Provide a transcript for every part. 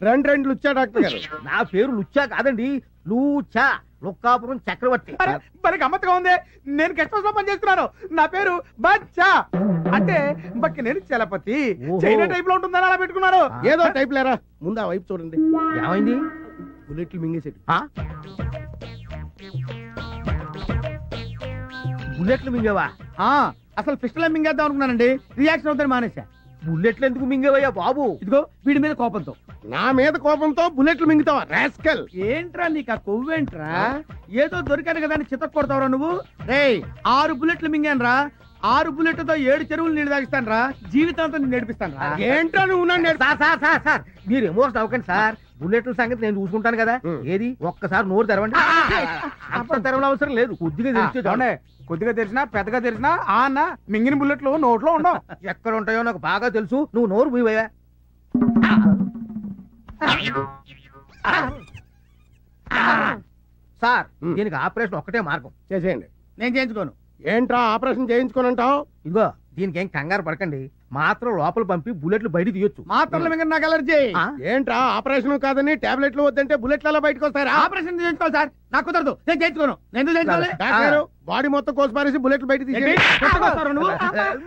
రెండు లుచ్చా డాక్టర్ గారు. నా పేరు లుచ్చా కాదండి, లూచా, లుక్కాపురం చక్రవర్తి. మరి గమ్మత్తుగా ఉంది. నేను గెస్ట్ హౌస్ లో పనిచేస్తున్నాను. నా పేరు బచ్చా, అంటే బక్కి నేను చలపతి. చైనా టైప్ లో ఉంటుందని అలా పెట్టుకున్నారు. ఏదో టైప్ లేరా, ముందు ఆ వైపు చూడండి. ఏమైంది? బుల్లెట్లు మింగేసేది. బుల్లెట్లు మింగేవా? అసలు పిస్టల్ మింగేద్దాం అనుకున్నానండి, రియాక్షన్ అవుతాను మానేసా. బుల్లెట్లు ఎందుకు మింగేవయ్యా బాబు? ఇదిగో వీడి మీద కోపంతో. నా మీద కోపంతో బుల్లెట్లు మింగుతావా రాస్కల్? ఏంట్రా నీకు ఆ కొవ్వేంట్రా? ఏదో దొరికాను కదా అని చితక్ కొడతావురా నువ్వు. రేయ్ 6 బుల్లెట్లు మింగాను రా. 6 బుల్లెట్లతో 7 చెరువులు నీళ్ళు తాగిస్తాను రా. జీవితాంతం నేను నేర్పిస్తాను రా. ఏంట్రా నువ్వు నన్ను సార్ మీరు ఎమోషన్ అవ్వకండి సార్. బుల్లెట్ల సంగతి నేను చూసుకుంటాను కదా. ఏది ఒక్కసారి నోరు తెరవండి. అంత తెరవడం అవసరం లేదు, కొద్దిగా తెలిస్తే. కొద్దిగా తెరిచినా పెద్దగా తెరిచినా అన్న మింగిన బుల్లెట్లు నోట్లో ఉండవు. ఎక్కడ ఉంటాయో నాకు బాగా తెలుసు. నువ్వు నోరు మూయవయ్యా. సార్ దీనికి ఆపరేషన్ ఒక్కటే మార్గం. చేసేయండి. నేను చేయించుకోను. ఏంట్రా ఆపరేషన్ చేయించుకోనంటావు? ఇదిగో దీనికి ఏం కంగారు పడకండి. మాత్రం లోపల పంపి బుల్లెట్లు బయట తీయొచ్చు. మాత్రలు మింగిన నాకు అలర్జీ. ఏంట్రా ఆపరేషన్ కాదని టాబ్లెట్లు వద్దంటే బుల్లెట్లు అలా బయటకు వస్తారా? ఆపరేషన్ చేయించుకోవాలి సార్. నాకు కుదరదు, నేను చేయించుకోను. నేను చేయించుకోవాలి. బాడీ మొత్తం కోసి పారేసి బుల్లెట్లు బయట తీసి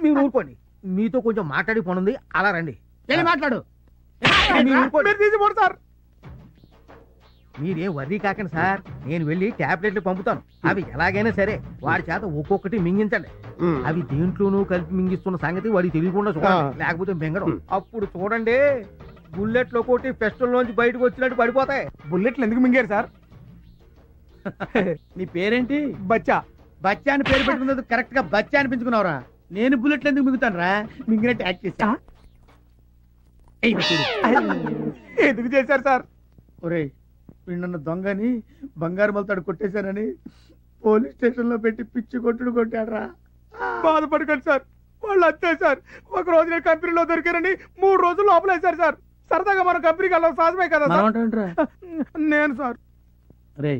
మీరు ఊరుకోండి. మీతో కొంచెం మాట్లాడి పోనుంది, అలా రండి. వెళ్ళి మాట్లాడు. సార్ మీరేం వర్రీ కాకండి సార్. నేను వెళ్ళి టాబ్లెట్లు పంపుతాను. అవి ఎలాగైనా సరే వాడి చేత ఒక్కొక్కటి మింగించండి. అవి దేంట్లోనూ కలిపి మింగిస్తున్న సంగతి వాడికి తెలియకుండా చూడండి, లేకపోతే మింగడం. అప్పుడు చూడండి బుల్లెట్లు ఒక్కొక్కటి పెస్టల్ నుంచి బయటకు వచ్చినట్టు పడిపోతాయి. బుల్లెట్లు ఎందుకు మింగారు సార్? నీ పేరేంటి? బచ్చా. బచ్చా అని పేరు పెట్టుకున్నది కరెక్ట్ గా బచ్చా అనిపించుకున్నావురా. నేను బుల్లెట్లు ఎందుకు మింగుతాను రా? మింగినట్టు యాక్ట్ చేశా. ఎందుకు చేశారు సార్? ఒరే వీళ్ళన్న దొంగని బంగారు మలతాడు కొట్టేశానని పోలీస్ స్టేషన్ లో పెట్టి పిచ్చి కొట్టుడు కొట్టాడరా. బాధపడకండి సార్, వాళ్ళు అంతే సార్. ఒక రోజు నేను కంపెనీలో దొరికారని 3 రోజులు లోపలేశారు సార్. సరదాగా మన కంపెనీకి వెళ్ళడం సాధమే కదా సార్. నేను సార్ రే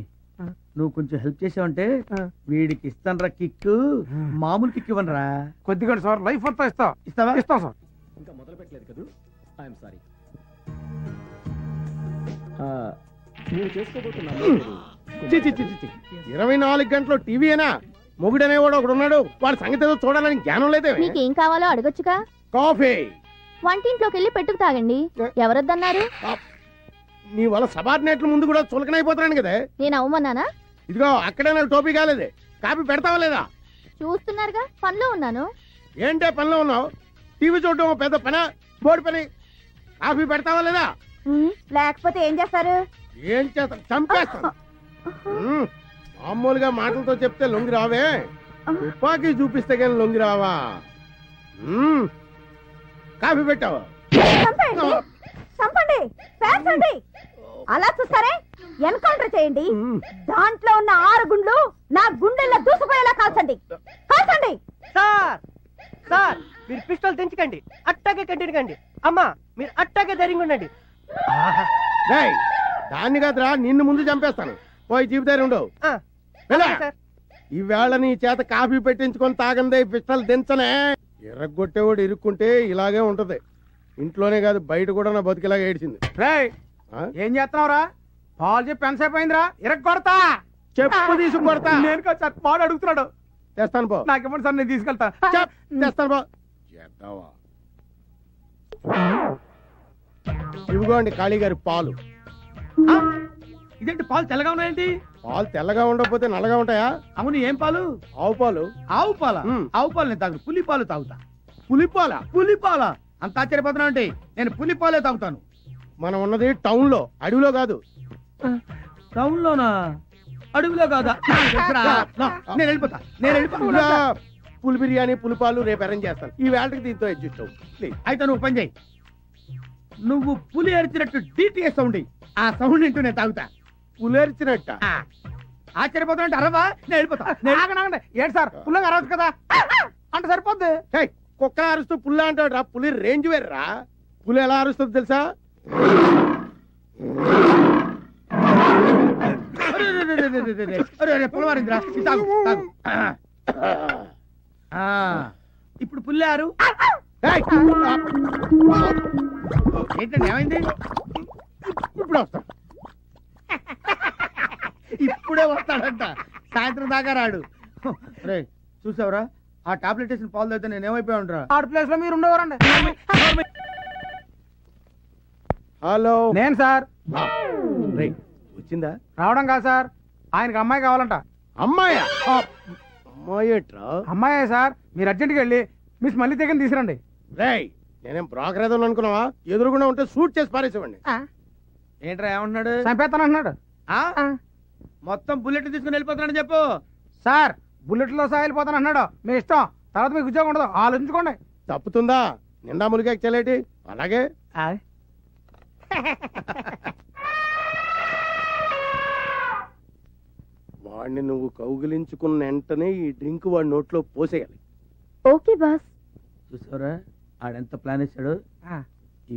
నువ్వు కొంచెం హెల్ప్ చేసావంటే వీడికి ఇస్తానరా కిక్. మామూలు కిక్ ఇవ్వనరా, కొద్దిగా సార్. లైఫ్ అంతా ఇస్తావా? ఇస్తాం సార్. ఇంకా మొదలు పెట్టలేదు కదా. I'm sorry. నేను చేసుకోబోతున్నా 24 గంటలు టీవీనా? మొగుడనేవాడు ఒకడు ఉన్నాడు, వాడి సంగతి ఏదో చూడాలని జ్ఞానం లేదే. మీకేం కావాలో అడగొచ్చుగా. కాఫీ వంటింట్లోకి వెళ్ళి పెట్టుకు తాగండి. ఎవరొద్దన్నారు? నీ వల్ల సబార్డినేట్ల ముందు కూడా చులకనైపోతున్నాను కదా. నేను అవ్వమన్నానా? ఇదిగో అక్కడే నాకు టోపీ కాలేదు. కాఫీ పెడతావా లేదా? చూస్తున్నారుగా పనిలో ఉన్నాను. ఏంటే పనిలో ఉన్నావు? టీవీ చూడటం పెద్ద పని, బోర్డు పని. కాఫీ పెడతావా లేదా? లేకపోతే ఏం చేస్తారు? ఏం చేస్తాను? చంపేస్తాను. మామూలుగా మాటలతో చెప్తే లొంగి రావే, తుపాకీ చూపిస్తే కానీ లొంగి రావా? కాఫీ పెట్టావా? చంపండి, పేల్చండి. అలా చూస్తారే, ఎన్కౌంటర్ చేయండి. దాంట్లో ఉన్న 6 గుండ్లు నా గుండెల్లో దూసుకుపోయేలా కాల్చండి. కాల్చండి. సార్ సార్ మీరు పిస్టల్ తెంచకండి, అట్టాగే కంటిన్యూ కండి. అమ్మా మీరు అట్టాగే ధైర్యంగా ఉండండి. దాన్ని కాదురా, నిన్ను ముందు చంపేస్తాను. పోయి జీవితారు ఉండవు. ఈవేళ నీ చేత కాఫీ పెట్టించుకొని తాగందే పిస్టల్ దించనే. ఎర్రగొట్టేవాడు ఇరుక్కుంటే ఇలాగే ఉంటది. ఇంట్లోనే కాదు బయట కూడా నా బతికిలాగా ఏడిచింది. ఏం చేస్తున్నావురా? పాలు చెప్పి ఎంతసేపు అయిందిరా? ఇరగొడతా. చెప్పు తీసుకు కొడతా. నేను కాదు సార్, పాడు అడుగుతున్నాడు. తెస్తాను పో. నాకేమన్నా సార్, నేను తీసుకెళ్తా. తెస్తాను పో. ఇవిగోండి ఖాళీ గారి పాలు. ఇదేంటి పాలు తెల్లగా ఉన్నాయేంటి? పాలు తెల్లగా ఉండకపోతే నల్లగా ఉంటాయా? అవును, ఏం పాలు? ఆవు పాలు. ఆవు పాల? ఆవు పాలు నేను తాగు, పులి పాలు తాగుతా. పులిపాల? పులిపాల అంత ఆశ్చర్యపోతున్నా అంటే నేను పులిపాలే తాగుతాను. మనం ఉన్నది టౌన్ లో, అడవిలో కాదు. టౌన్ లోనా? అడవిలో కాదా? నేను వెళ్ళిపోతా. పులి బిర్యానీ పులిపాలు రేపు అరేంజ్ చేస్తాను. ఈ వేళకి దీంతో అడ్జస్ట్ అవ్వు ప్లీజ్. అయితే నువ్వు పని చేయి, నువ్వు పులి అరిచినట్టు డిటిఎస్ సౌండ్, ఆ సౌండ్ వింటూ నేను తాగుతా. పులి అరిచినట్ట? ఆశ్చర్యపోతున్నా అరవా? నేను వెళ్ళిపోతా. ఏంటి సార్, పుల్లగా అరవచ్చు కదా అంటే సరిపోద్ది. కుక్క అరుస్తూ పుల్ల అంటాడు రా. పులి రేంజ్ వేర్రా. పులి ఎలా అరుస్తుంది తెలుసా? ఇప్పుడు పుల్లారు ఏంటండి? ఏమైంది? ఇప్పుడే వస్తాడంట, సాయంత్రం దాకా రాడు. రే చూసావురా, ఆ టాబ్లెట్ వేసిన పాలు అయితే నేను ఏమైపోయా ఉంటా. ఆడ ప్లేస్ లో మీరు ఉండేవారండి. హలో నేను సార్. రేయ్, వచ్చిందా? రావడం కాదు సార్, ఆయనకి అమ్మాయి కావాలంట. అమ్మాయా? అమ్మాయేట్రా? అమ్మాయే సార్, మీరు అర్జెంట్గా వెళ్ళి మిస్ మళ్ళీ దగ్గర తీసుకురండి. రేయ్, నేనేం బ్రోకర్ ఏదో అనుకున్నావా? ఎదురుగుండా ఉంటే షూట్ చేసి పారేసేవండి. ఏంట్రా ఏమంటున్నాడు? చంపేస్తాను అంటున్నాడు. మొత్తం బుల్లెట్ తీసుకుని వెళ్ళిపోతున్నాడని చెప్పు. సార్ బుల్లెట్ లో సహా వెళ్ళిపోతాను అన్నాడు. మీ ఇష్టం, తర్వాత మీకు ఉద్యోగం ఉండదు, ఆలోచించుకోండి. తప్పుతుందా? నిండా ములిగా చెల్లేటి. అలాగే వాడిని నువ్వు కౌగిలించుకున్న వెంటనే ఈ డ్రింక్ వాడి నోట్లో పోసేయాలి. Okay boss. చూసారా ఆడెంత ప్లాన్ వేసాడు?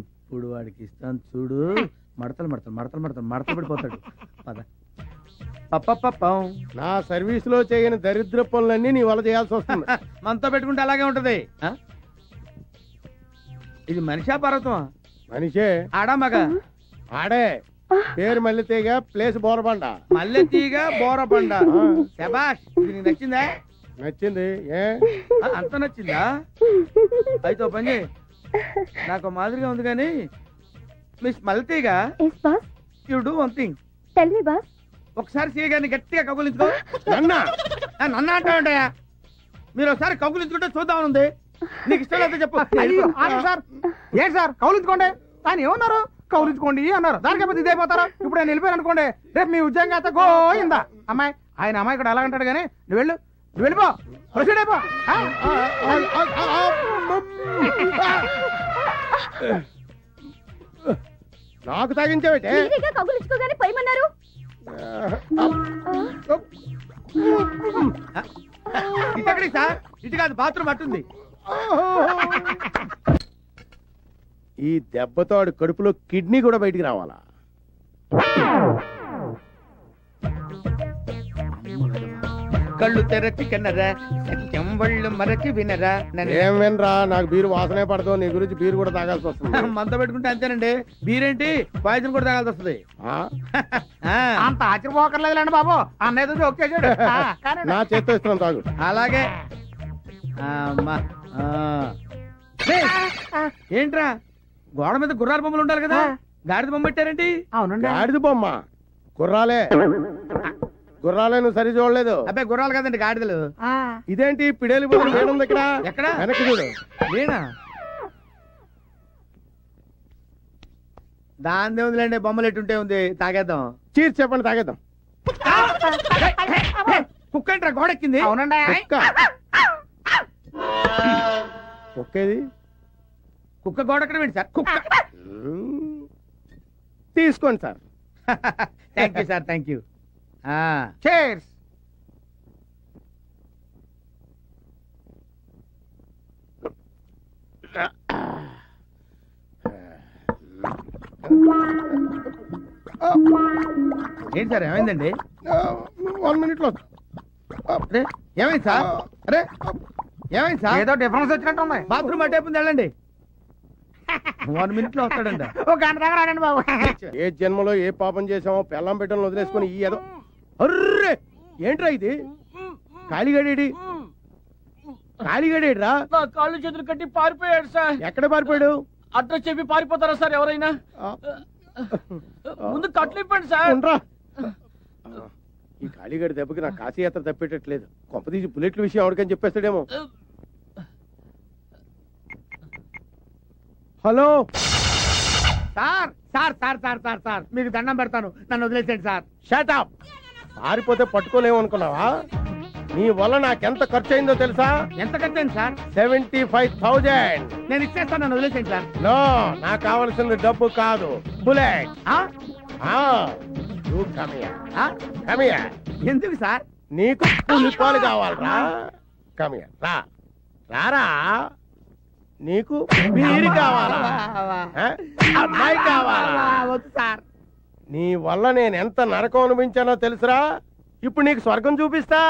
ఇప్పుడు వాడికి ఇస్తాను చూడు. మడతలు మడతలు మడతలు మడతలు మడతలు పడిపోతాడు. పద. నా సర్వీస్ లో చేయని దరిద్ర పనులన్నీ నీ వల్ల చేయాల్సి వస్తుంది. మనతో పెట్టుకుంటే అలాగే ఉంటది. ఇది మనిషా పర్వతమా? మనిషే. ఆడా మగ? ఆడే. పేరు మల్లెతీగ, ప్లేస్ బోరబండ. మల్లెతీగ బోరబండ. శబాష్, ఇది నీకు నచ్చిందా? నచ్చింది. ఏ అంత నచ్చిందా? అయితే పని చేయి, నాకు మాదిరిగా ఉంది కానీ miss Malletheega, you do one thing. Tell me boss. ఒకసారి సీఏ గారిని గట్టిగా కౌగులించుకో. నన్న అంటావుంటాయా? మీరు ఒకసారి కౌగులించుకుంటే చూద్దామని ఉంది. నీకు ఇష్టం లేకపోతే చెప్పు. సార్ ఏంటి సార్ కౌలించుకోండి. ఆయన ఏమన్నారు? కౌలించుకోండి అన్నారు. దానికైపోతే ఇదైపోతారా? ఇప్పుడు నేను వెళ్ళిపోయాను అనుకోండి, రేపు మీ ఉద్యోగం అయితే గోయిందా. అమ్మాయి ఆయన అమ్మాయి కూడా ఎలా అంటాడు కానీ నువ్వు వెళ్ళు, నువ్వు వెళ్ళిపో, ప్రొసీడ్ అయిపో. నాకు తాగించావేటే? కౌగులించుకోగానే పోయమన్నారు. ఇటెక్కడికి సార్? ఇటు కాదు, బాత్రూమ్ అట్టుంది. ఈ దెబ్బతో ఆడు కడుపులో కిడ్నీ కూడా బయటికి రావాలా? కళ్ళు తెరచి కన్నరా, సత్యం వళ్ళు మరచి వినరా. ఏం వినరా, నాకు బీరు వాసనే పడదు. నీ గురించి బీరు కూడా తాగాల్సి వస్తుంది. మంత పెట్టుకుంటే అంతేనండి. బీరేంటి, పాయిజన్ కూడా తాగాల్సి వస్తుంది. అంత ఆశ్చర్యపోకర్లేదులేండి బాబు, అన్నయ్య జోక్ చేసాడు. నా చేత్తో ఇస్తున్నాను, తాగు. అలాగే. ఏంట్రా, గోడ మీద గుర్రాల బొమ్మలు ఉండాలి కదా, గాడిద బొమ్మ పెట్టారేంటి? అవునండి, గాడిద బొమ్మ. గుర్రాలే గుర్రాలే, నువ్వు సరి చూడలేదు. అబ్బాయి గుర్రాలు కదండి, గాడిదలు. ఇదేంటి పిడేలి బొమ్మ లేనుంది ఇక్కడ? ఎక్కడ? వెనక్కి చూడు. నేనా? దాని ఉందిలేండి, బొమ్మలు ఎట్టుంటే ఉంది. తాగేద్దాం. చీర్ చెప్పండి, తాగేద్దాం. కుక్క ఏంట్రా గోడెక్కింది? అవునండి. కుక్కేది? కుక్క గోడెక్కడం ఏంటి సార్? కుక్క. తీసుకోండి sir. Thank you sir, thank you. Chairs. ఏంటి సార్, ఏమైందండి? 1 minute లో. అరే ఏమైంది సార్? అరే ఏమైంది సార్? ఏదో డిఫరెన్స్ వచ్చినట్టు ఉంది. బాత్రూమ్ అట్టేపుంది, వెళ్ళండి. 1 minute లో వస్తాడంట. ఒక గంట దాకా రాడండి బాబు. ఏ జన్మలో ఏ పాపం చేసామో పెళ్ళం బిడ్డలను వదిలేసుకుని ఈ ఏదో. అర్రే ఏంట్రా ఇది? కాళీగడేడి? కాళీగడేడ్రా? నా కాళ్ళు చేతులు కట్టి పారిపోయాడు సార్. ఎక్కడ పారిపోయాడు? అడ్రస్ చెప్పి పారిపోతారా సార్ ఎవరైనా? ముందు కట్లు ఇప్పండి సార్. ఉండ్రా. ఈ కాళీగడి దెబ్బకి నా కాశీయాత్ర తప్పేటట్లేదు. కొంపదీసి బుల్లెట్ల విషయం ఎవరికని చెప్పేస్తాడేమో. Hello sir sir sir sir sir sir మీకు దండం పెడతాను, నన్ను వదిలేసేయండి సార్. Shut up. పారిపోతే పట్టుకోలేము అనుకున్నావా? నీ వల్ల నాకెంత ఖర్చు అయిందో తెలుసా? ఎంత ఖర్చయింది సార్? 75,000. నేను ఇచ్చేస్తాను, నన్ను వదిలేసేయండి సార్. నో, నాకు కావాల్సింది డబ్బు కాదు, బుల్లెట్. ఎందుకు సార్? నీకు పులిపాలు కావాలరా? కమియా రా. రారా. నీకు బీరు కావాలా? అమ్మాయి కావాలా? వద్దు సార్. నీ వల్ల నేను ఎంత నరకం అనిపించానో తెలుసురా? ఇప్పుడు నీకు స్వర్గం చూపిస్తా.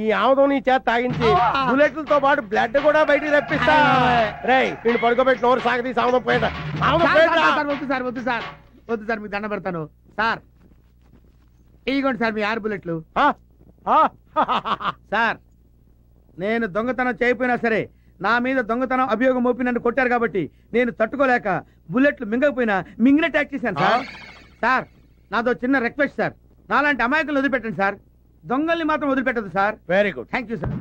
ఈ ఆముదం నీ చేత తాగించి బుల్లెట్లతో పాటు బ్లడ్ కూడా బయటికి రప్పిస్తా. రేయ్, నేను పడుకోబెట్టి నోరు సాగదీసి ఆముదం పోయేట. వద్దు సార్, వద్దు సార్, వద్దు సార్, మీకు దండం పెడతాను సార్. ఇదిగోండి సార్ మీ 6 బుల్లెట్లు. సార్ నేను దొంగతనం చేయకపోయినా సరే నా మీద దొంగతనం అభియోగం మోపి నన్ను కొట్టారు కాబట్టి నేను తట్టుకోలేక బుల్లెట్లు మింగకపోయినా మింగినట్టు యాక్ట్ చేశాను సార్. సార్ నాదో చిన్న రిక్వెస్ట్ సార్, నాలాంటి అమాయకులు వదిలిపెట్టండి సార్, దొంగల్ని మాత్రం వదిలిపెట్టదు sir. Very good. Thank you sir.